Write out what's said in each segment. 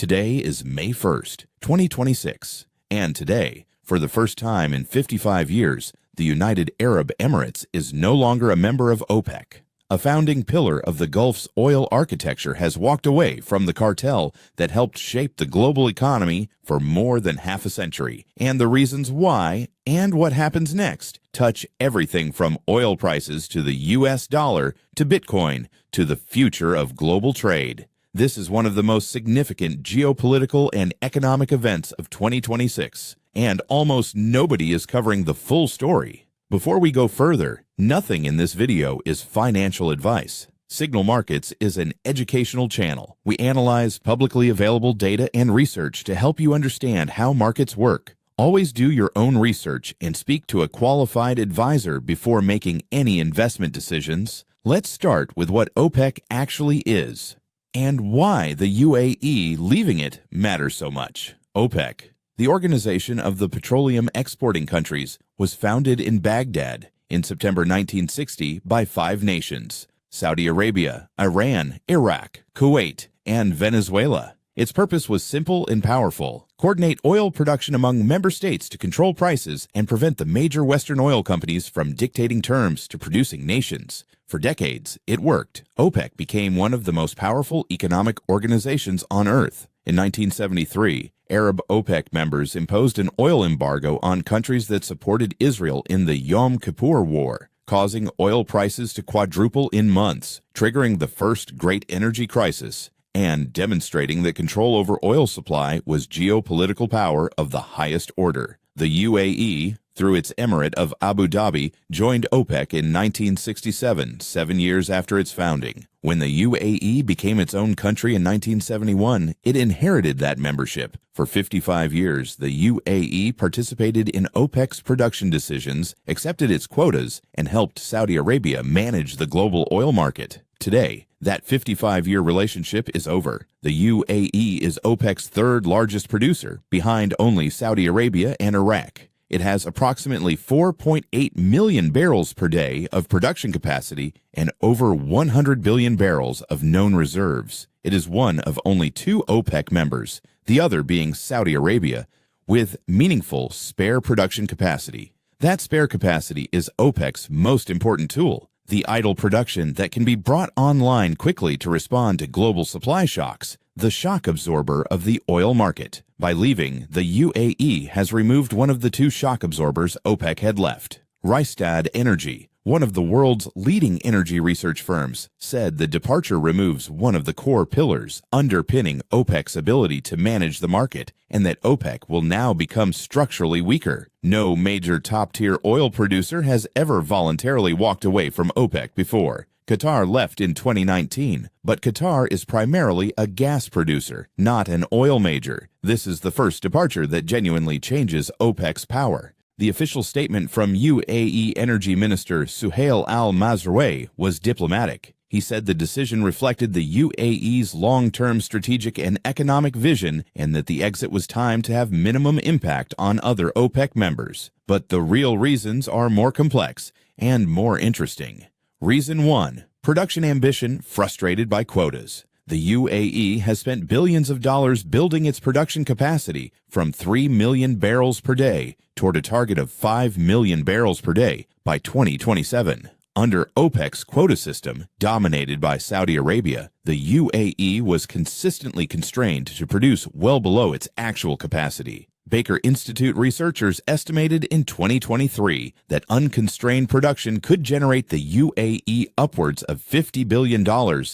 Today is May 1st, 2026, and today, for the first time in 55 years, the United Arab Emirates is no longer a member of OPEC. A founding pillar of the Gulf's oil architecture has walked away from the cartel that helped shape the global economy for more than half a century. And the reasons why and what happens next touch everything from oil prices to the US dollar to Bitcoin to the future of global trade. This is one of the most significant geopolitical and economic events of 2026, and almost nobody is covering the full story. Before we go further, nothing in this video is financial advice. Signal Markets is an educational channel. We analyze publicly available data and research to help you understand how markets work. Always do your own research and speak to a qualified advisor before making any investment decisions. Let's start with what OPEC actually is and why the UAE leaving it matters so much. OPEC, the Organization of the Petroleum Exporting Countries, was founded in Baghdad in September 1960 by 5 nations: Saudi Arabia, Iran, Iraq, Kuwait, and Venezuela. Its purpose was simple and powerful: coordinate oil production among member states to control prices and prevent the major Western oil companies from dictating terms to producing nations. For decades, it worked. OPEC became one of the most powerful economic organizations on Earth. In 1973, Arab OPEC members imposed an oil embargo on countries that supported Israel in the Yom Kippur War, causing oil prices to quadruple in months, triggering the first great energy crisis, and demonstrating that control over oil supply was geopolitical power of the highest order. The UAE, through its emirate of Abu Dhabi, joined OPEC in 1967, 7 years after its founding. When the UAE became its own country in 1971, it inherited that membership. For 55 years, the UAE participated in OPEC's production decisions, accepted its quotas, and helped Saudi Arabia manage the global oil market. Today, that 55-year relationship is over. The UAE is OPEC's third largest producer, behind only Saudi Arabia and Iraq. It has approximately 4.8 million barrels per day of production capacity and over 100 billion barrels of known reserves. It is one of only 2 OPEC members, the other being Saudi Arabia, with meaningful spare production capacity. That spare capacity is OPEC's most important tool: the idle production that can be brought online quickly to respond to global supply shocks, the shock absorber of the oil market. By leaving, the UAE has removed one of the 2 shock absorbers OPEC had left. Rystad Energy, one of the world's leading energy research firms, said the departure removes one of the core pillars underpinning OPEC's ability to manage the market, and that OPEC will now become structurally weaker. No major top-tier oil producer has ever voluntarily walked away from OPEC before. Qatar left in 2019, but Qatar is primarily a gas producer, not an oil major. This is the first departure that genuinely changes OPEC's power. The official statement from UAE Energy Minister Suhail Al-Mazrouei was diplomatic. He said the decision reflected the UAE's long-term strategic and economic vision and that the exit was timed to have minimum impact on other OPEC members. But the real reasons are more complex and more interesting. Reason 1. Production ambition frustrated by quotas. The UAE has spent billions of dollars building its production capacity from 3 million barrels per day toward a target of 5 million barrels per day by 2027. Under OPEC's quota system, dominated by Saudi Arabia, the UAE was consistently constrained to produce well below its actual capacity. Baker Institute researchers estimated in 2023 that unconstrained production could generate the UAE upwards of $50 billion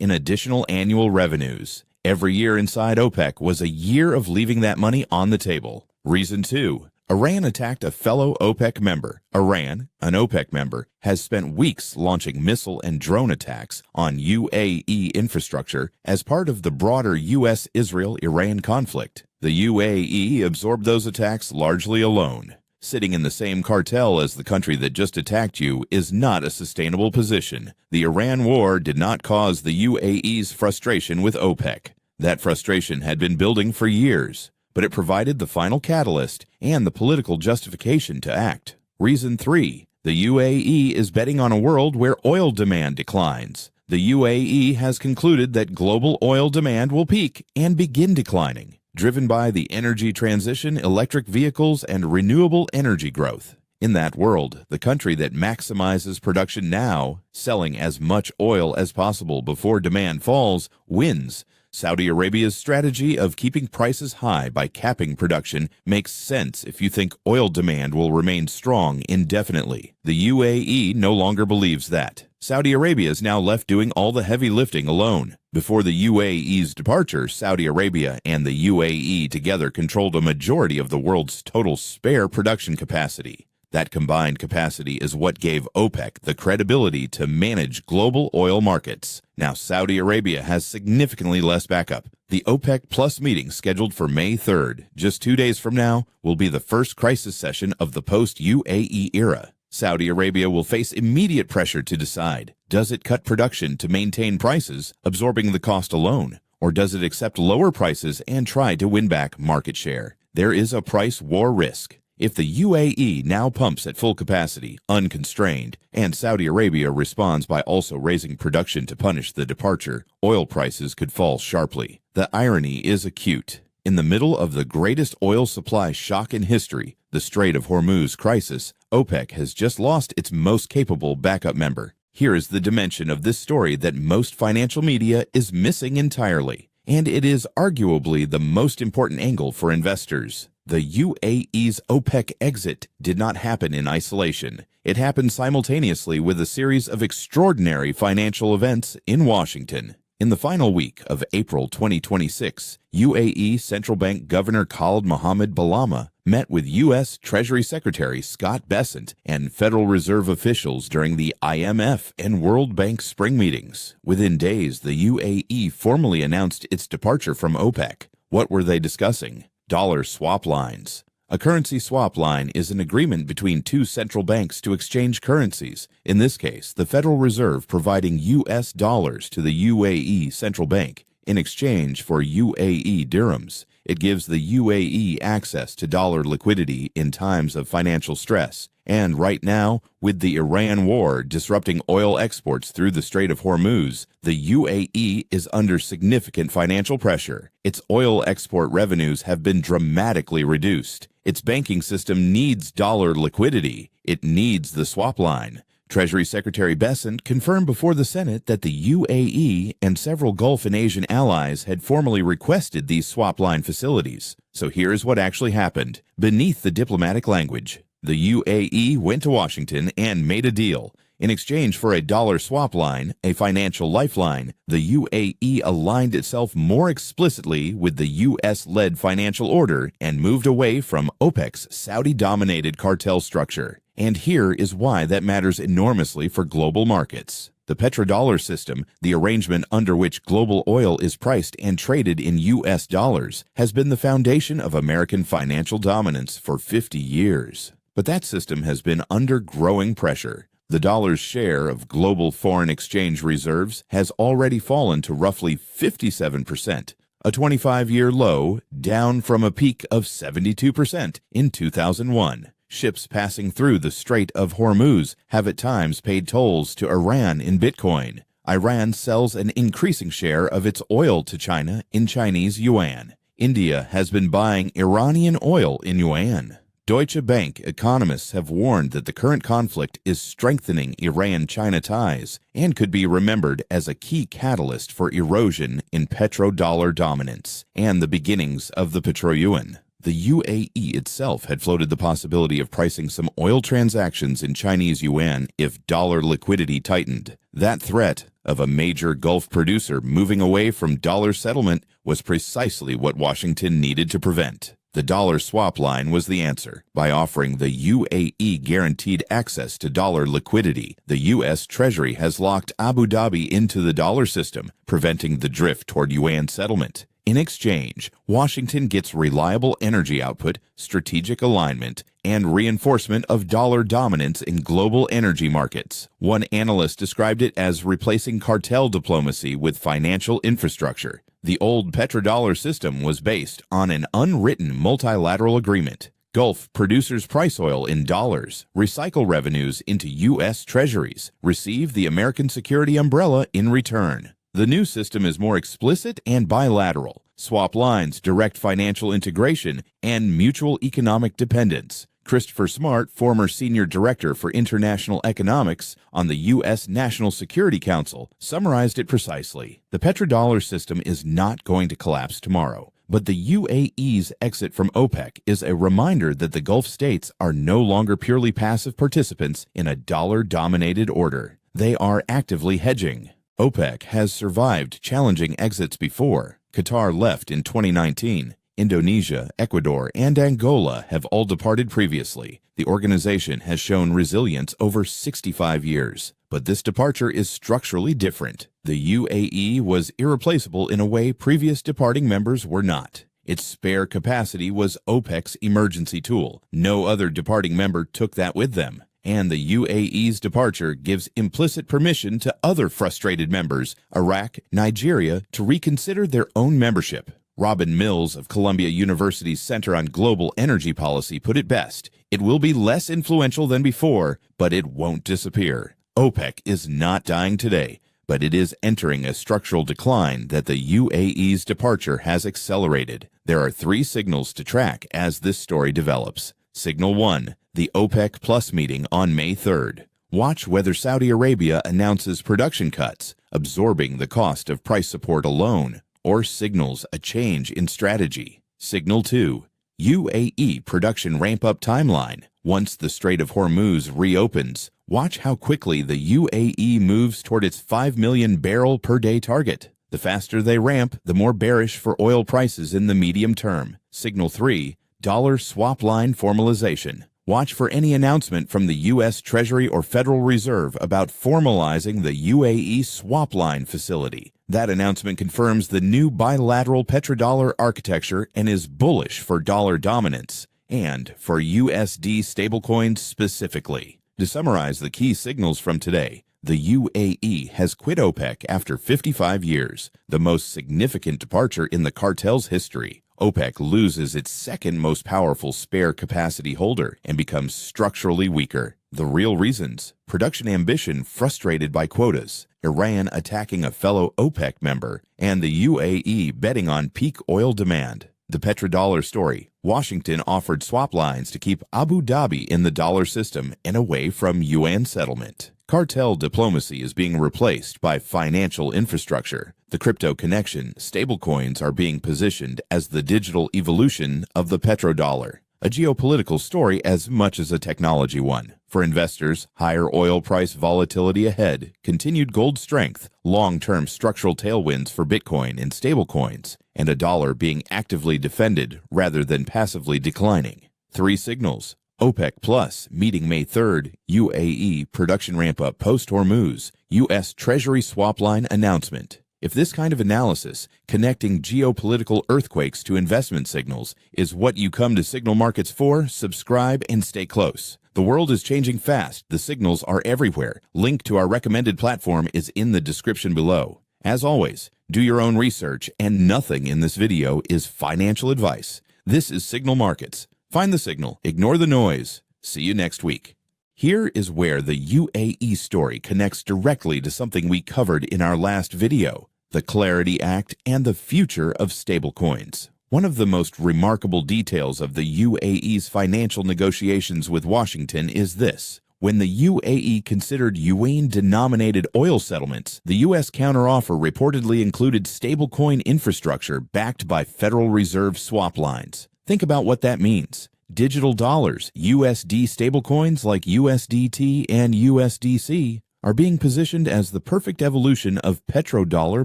in additional annual revenues. Every year inside OPEC was a year of leaving that money on the table. Reason 2. Iran attacked a fellow OPEC member. Iran, an OPEC member, has spent weeks launching missile and drone attacks on UAE infrastructure as part of the broader U.S.-Israel-Iran conflict. The UAE absorbed those attacks largely alone. Sitting in the same cartel as the country that just attacked you is not a sustainable position. The Iran war did not cause the UAE's frustration with OPEC. That frustration had been building for years, but it provided the final catalyst and the political justification to act. Reason 3. The UAE is betting on a world where oil demand declines. The UAE has concluded that global oil demand will peak and begin declining, driven by the energy transition, electric vehicles, and renewable energy growth. In that world, the country that maximizes production now, selling as much oil as possible before demand falls, wins. Saudi Arabia's strategy of keeping prices high by capping production makes sense if you think oil demand will remain strong indefinitely. The UAE no longer believes that. Saudi Arabia is now left doing all the heavy lifting alone. Before the UAE's departure, Saudi Arabia and the UAE together controlled a majority of the world's total spare production capacity. That combined capacity is what gave OPEC the credibility to manage global oil markets. Now Saudi Arabia has significantly less backup. The OPEC Plus meeting scheduled for May 3rd, just 2 days from now, will be the first crisis session of the post-UAE era. Saudi Arabia will face immediate pressure to decide, does it cut production to maintain prices, absorbing the cost alone, or does it accept lower prices and try to win back market share? There is a price war risk. If the UAE now pumps at full capacity, unconstrained, and Saudi Arabia responds by also raising production to punish the departure, oil prices could fall sharply. The irony is acute. In the middle of the greatest oil supply shock in history, the Strait of Hormuz crisis, OPEC has just lost its most capable backup member. Here is the dimension of this story that most financial media is missing entirely, and it is arguably the most important angle for investors. The UAE's OPEC exit did not happen in isolation. It happened simultaneously with a series of extraordinary financial events in Washington. In the final week of April 2026, UAE Central Bank Governor Khalid Mohammed Balama met with U.S. Treasury Secretary Scott Bessent and Federal Reserve officials during the IMF and World Bank spring meetings. Within days, the UAE formally announced its departure from OPEC. What were they discussing? Dollar swap lines. A currency swap line is an agreement between two central banks to exchange currencies. In this case, the Federal Reserve providing U.S. dollars to the UAE Central Bank in exchange for UAE dirhams. It gives the UAE access to dollar liquidity in times of financial stress. And right now, with the Iran war disrupting oil exports through the Strait of Hormuz, the UAE is under significant financial pressure. Its oil export revenues have been dramatically reduced. Its banking system needs dollar liquidity. It needs the swap line. Treasury Secretary Bessent confirmed before the Senate that the UAE and several Gulf and Asian allies had formally requested these swap line facilities. So here's what actually happened beneath the diplomatic language. The UAE went to Washington and made a deal. In exchange for a dollar swap line, a financial lifeline, the UAE aligned itself more explicitly with the U.S.-led financial order and moved away from OPEC's Saudi-dominated cartel structure. And here is why that matters enormously for global markets. The petrodollar system, the arrangement under which global oil is priced and traded in U.S. dollars, has been the foundation of American financial dominance for 50 years. But that system has been under growing pressure. The dollar's share of global foreign exchange reserves has already fallen to roughly 57%, a 25-year low, down from a peak of 72% in 2001. Ships passing through the Strait of Hormuz have at times paid tolls to Iran in Bitcoin. Iran sells an increasing share of its oil to China in Chinese yuan. India has been buying Iranian oil in yuan. Deutsche Bank economists have warned that the current conflict is strengthening Iran-China ties and could be remembered as a key catalyst for erosion in petrodollar dominance and the beginnings of the petro-yuan. The UAE itself had floated the possibility of pricing some oil transactions in Chinese yuan if dollar liquidity tightened. That threat of a major Gulf producer moving away from dollar settlement was precisely what Washington needed to prevent. The dollar swap line was the answer. By offering the UAE guaranteed access to dollar liquidity, the U.S. Treasury has locked Abu Dhabi into the dollar system, preventing the drift toward yuan settlement. In exchange, Washington gets reliable energy output, strategic alignment, and reinforcement of dollar dominance in global energy markets. One analyst described it as replacing cartel diplomacy with financial infrastructure. The old petrodollar system was based on an unwritten multilateral agreement. Gulf producers price oil in dollars, recycle revenues into U.S. Treasuries, receive the American security umbrella in return. The new system is more explicit and bilateral. Swap lines, direct financial integration, and mutual economic dependence. Christopher Smart, former Senior Director for International Economics on the U.S. National Security Council, summarized it precisely. The petrodollar system is not going to collapse tomorrow, but the UAE's exit from OPEC is a reminder that the Gulf states are no longer purely passive participants in a dollar-dominated order. They are actively hedging. OPEC has survived challenging exits before. Qatar left in 2019. Indonesia, Ecuador, and Angola have all departed previously. The organization has shown resilience over 65 years. But this departure is structurally different. The UAE was irreplaceable in a way previous departing members were not. Its spare capacity was OPEC's emergency tool. No other departing member took that with them. And the UAE's departure gives implicit permission to other frustrated members, Iraq, Nigeria, to reconsider their own membership. Robin Mills of Columbia University's Center on Global Energy Policy put it best. It will be less influential than before, but it won't disappear. OPEC is not dying today, but it is entering a structural decline that the UAE's departure has accelerated. There are 3 signals to track as this story develops. Signal 1, the OPEC Plus meeting on May 3rd. Watch whether Saudi Arabia announces production cuts, absorbing the cost of price support alone, or signals a change in strategy. Signal 2, UAE production ramp-up timeline. Once the Strait of Hormuz reopens, watch how quickly the UAE moves toward its 5 million barrel per day target. The faster they ramp, the more bearish for oil prices in the medium term. Signal 3, dollar swap line formalization. Watch for any announcement from the U.S. Treasury or Federal Reserve about formalizing the UAE swap line facility. That announcement confirms the new bilateral petrodollar architecture and is bullish for dollar dominance and for USD stablecoins specifically. To summarize the key signals from today, the UAE has quit OPEC after 55 years, the most significant departure in the cartel's history. OPEC loses its second most powerful spare capacity holder and becomes structurally weaker. The real reasons: production ambition frustrated by quotas, Iran attacking a fellow OPEC member, and the UAE betting on peak oil demand. The petrodollar story: Washington offered swap lines to keep Abu Dhabi in the dollar system and away from yuan settlement. Cartel diplomacy is being replaced by financial infrastructure. The crypto connection, stablecoins are being positioned as the digital evolution of the petrodollar. A geopolitical story as much as a technology one. For investors, higher oil price volatility ahead, continued gold strength, long-term structural tailwinds for Bitcoin and stablecoins, and a dollar being actively defended rather than passively declining. 3 signals: OPEC Plus meeting May 3rd, UAE production ramp-up post-Hormuz, U.S. Treasury swap line announcement. If this kind of analysis, connecting geopolitical earthquakes to investment signals, is what you come to Signal Markets for, subscribe and stay close. The world is changing fast. The signals are everywhere. Link to our recommended platform is in the description below. As always, do your own research, and nothing in this video is financial advice. This is Signal Markets. Find the signal, ignore the noise. See you next week. Here is where the UAE story connects directly to something we covered in our last video: the Clarity Act and the future of stablecoins. One of the most remarkable details of the UAE's financial negotiations with Washington is this: when the UAE considered yuan-denominated oil settlements, the U.S. counteroffer reportedly included stablecoin infrastructure backed by Federal Reserve swap lines. Think about what that means. Digital dollars, USD stablecoins like USDT and USDC, are being positioned as the perfect evolution of petrodollar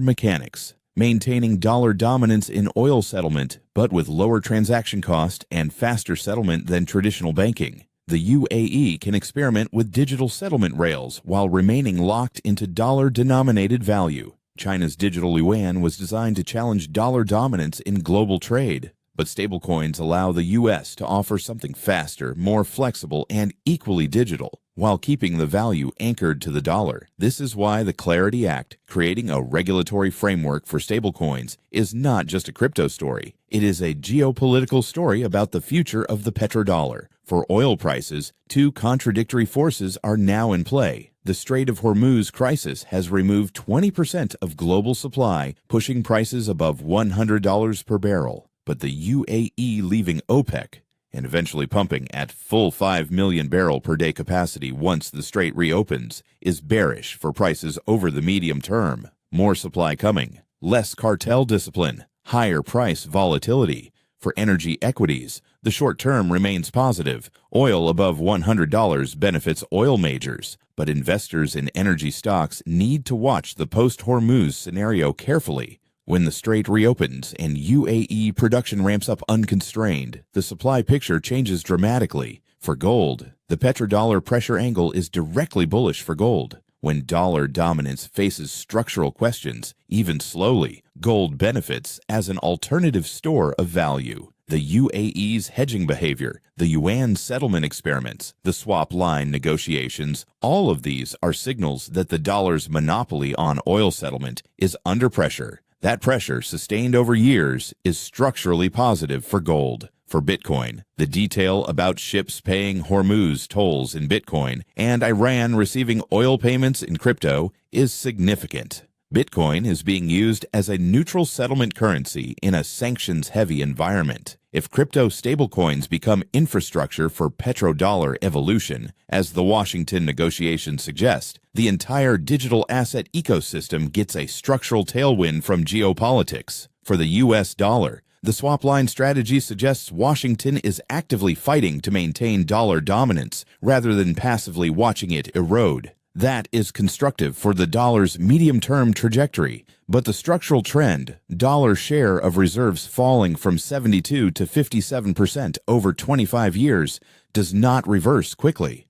mechanics, maintaining dollar dominance in oil settlement, but with lower transaction cost and faster settlement than traditional banking. The UAE can experiment with digital settlement rails while remaining locked into dollar-denominated value. China's digital yuan was designed to challenge dollar dominance in global trade. But stablecoins allow the U.S. to offer something faster, more flexible, and equally digital. while keeping the value anchored to the dollar. This is why the Clarity Act, creating a regulatory framework for stablecoins, is not just a crypto story. It is a geopolitical story about the future of the petrodollar. For oil prices, two contradictory forces are now in play. The Strait of Hormuz crisis has removed 20% of global supply, pushing prices above $100 per barrel. But the UAE leaving OPEC and eventually pumping at full 5 million barrel per day capacity once the strait reopens, is bearish for prices over the medium term. More supply coming, less cartel discipline, higher price volatility. For energy equities, the short term remains positive. Oil above $100 benefits oil majors, but investors in energy stocks need to watch the post-Hormuz scenario carefully. When the strait reopens and UAE production ramps up unconstrained, the supply picture changes dramatically. For gold, the petrodollar pressure angle is directly bullish for gold. When dollar dominance faces structural questions, even slowly, gold benefits as an alternative store of value. The UAE's hedging behavior, the yuan settlement experiments, the swap line negotiations, all of these are signals that the dollar's monopoly on oil settlement is under pressure. That pressure, sustained over years, is structurally positive for gold. For Bitcoin, the detail about ships paying Hormuz tolls in Bitcoin and Iran receiving oil payments in crypto is significant. Bitcoin is being used as a neutral settlement currency in a sanctions-heavy environment. If crypto stablecoins become infrastructure for petrodollar evolution, as the Washington negotiations suggest, the entire digital asset ecosystem gets a structural tailwind from geopolitics. For the US dollar, the swap line strategy suggests Washington is actively fighting to maintain dollar dominance rather than passively watching it erode. That is constructive for the dollar's medium-term trajectory, but the structural trend, dollar share of reserves falling from 72 to 57% over 25 years, does not reverse quickly.